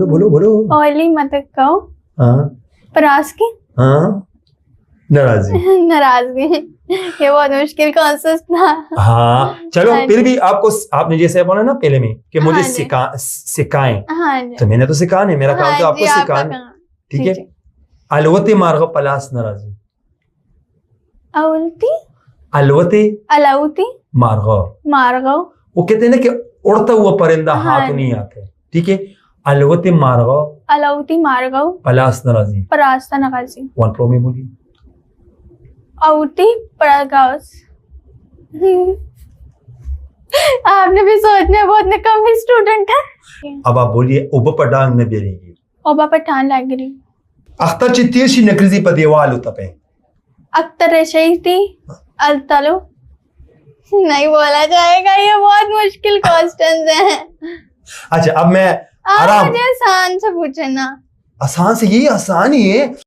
बोलो बोलो बोलो। ओली मत कहो। हाँ परास की। हाँ नाराजगी। नाराजगी। ये बहुत मुश्किल कॉन्सेप्ट था। हाँ चलो हाँ फिर जी। भी आपको, आपने जैसे बोला ना पहले में कि मुझे हाँ जी। सिखाएं, हाँ जी। तो मैंने तो सिखाने, मेरा काम हाँ तो जी, आपको आपका सिखाना। काम। ठीक जी, है। जी। अलवते मार्ग पलास नाराजी। अवलती। अलवते अलाउती। मार्ग, मार्गव। वो कहते हैं ना कि उड़ता हुआ परिंदा हाँ हाथ जी। नहीं आते। ठीक है। अलवते मार्ग अलाउती मार्गव। पलास नाराजी। परास्ता नगाजी। वन प्रो में बोलिए। औती परागास। आपने भी सोचना, बहुत निकम्मी स्टूडेंट है। अब आप बोलिए उब पडांग न बेरेगी। ओबा पठान लग रही। अख्तर चित्तीशी नकरीजी पदेवाल उतपे। अख्तर रशीदी अल्तलो। नहीं बोला जाएगा, ये बहुत मुश्किल क्वेश्चंस हैं। अच्छा अब मैं आप आराम, मुझे आसान से पूछे ना। आसान से, यही आसान ही है।